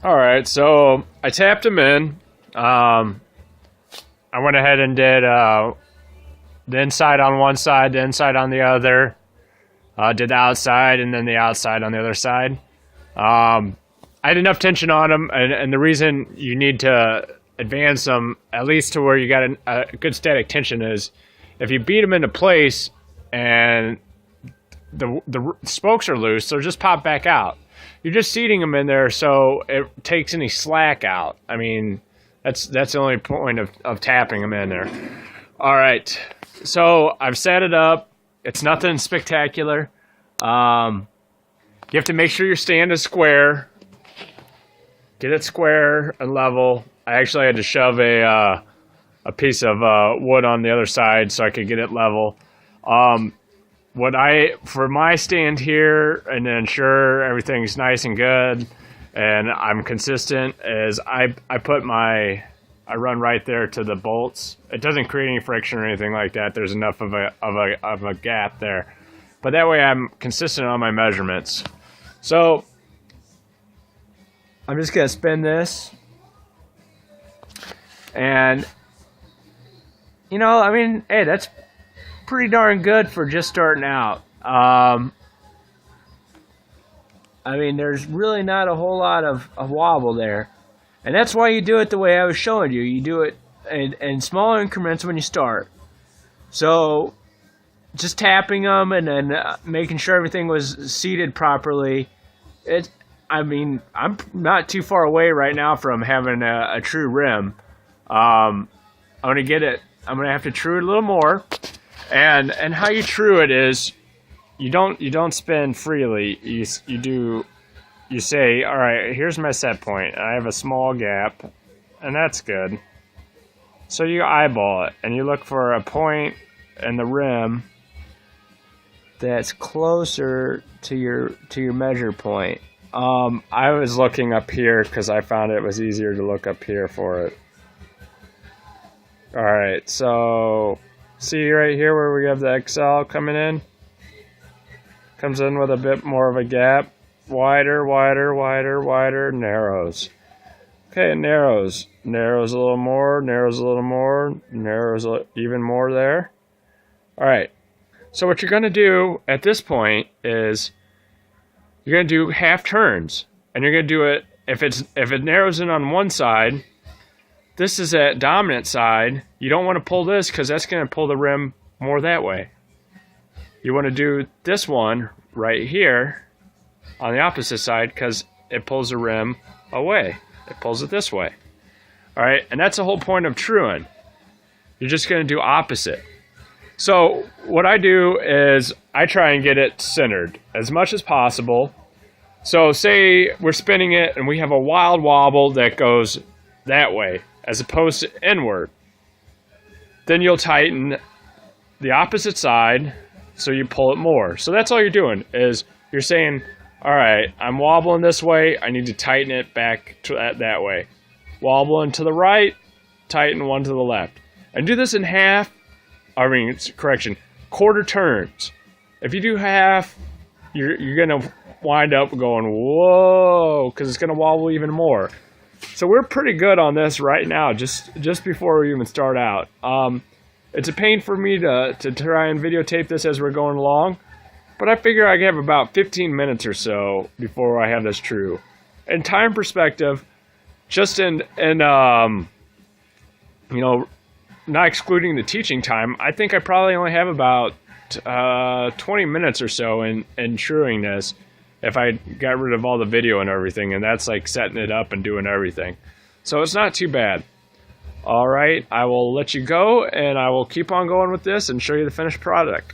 Alright, so I tapped them in. I went ahead and did the inside on one side, the inside on the other. Did the outside and then the outside on the other side. I had enough tension on them, and the reason you need to advance them at least to where you got a good static tension is if you beat them into place and the spokes are loose, they'll just pop back out. You're just seating them in there so it takes any slack out. I mean, that's the only point of tapping them in there. All right, so I've set it up. It's nothing spectacular. You have to make sure your stand is square. Get it square and level. I actually had to shove a piece of wood on the other side so I could get it level. For my stand here and to ensure everything's nice and good and I'm consistent is I run right there to the bolts. It doesn't create any friction or anything like that. There's enough of a gap there, but that way I'm consistent on my measurements. So I'm just gonna spin this, and I mean, hey, that's pretty darn good for just starting out. I mean, there's really not a whole lot of wobble there. And that's why you do it the way I was showing you. You do it in small increments when you start. So just tapping them and then making sure everything was seated properly. I mean, I'm not too far away right now from having a true rim. I'm going to have to true it a little more. And how you true it is you don't spin freely. You say, all right, here's my set point. I have a small gap, and that's good. So you eyeball it, and you look for a point in the rim that's closer to your measure point. I was looking up here because I found it was easier to look up here for it. All right, so see right here where we have the XL coming in? Comes in with a bit more of a gap. Wider, wider, wider, wider, narrows. Okay, it narrows. Narrows a little more, narrows a little more, narrows even more there. All right, so what you're going to do at this point is you're going to do half turns. And you're going to do it, if it narrows in on one side, this is that dominant side. You don't want to pull this because that's going to pull the rim more that way. You want to do this one right here on the opposite side because it pulls the rim away. It pulls it this way. All right, and that's the whole point of truing. You're just going to do opposite. So what I do is I try and get it centered as much as possible. So say we're spinning it and we have a wild wobble that goes that way as opposed to inward. Then you'll tighten the opposite side so you pull it more. So that's all you're doing is you're saying, all right, I'm wobbling this way. I need to tighten it back to that way. Wobbling to the right, tighten one to the left. And do this in quarter turns. If you do half, you're going to wind up going, whoa, because it's going to wobble even more. So we're pretty good on this right now, just before we even start out. It's a pain for me to try and videotape this as we're going along. But I figure I have about 15 minutes or so before I have this true. In time perspective, just in not excluding the teaching time, I think I probably only have about 20 minutes or so in truing this if I got rid of all the video and everything, and that's like setting it up and doing everything. So it's not too bad. All right, I will let you go, and I will keep on going with this and show you the finished product.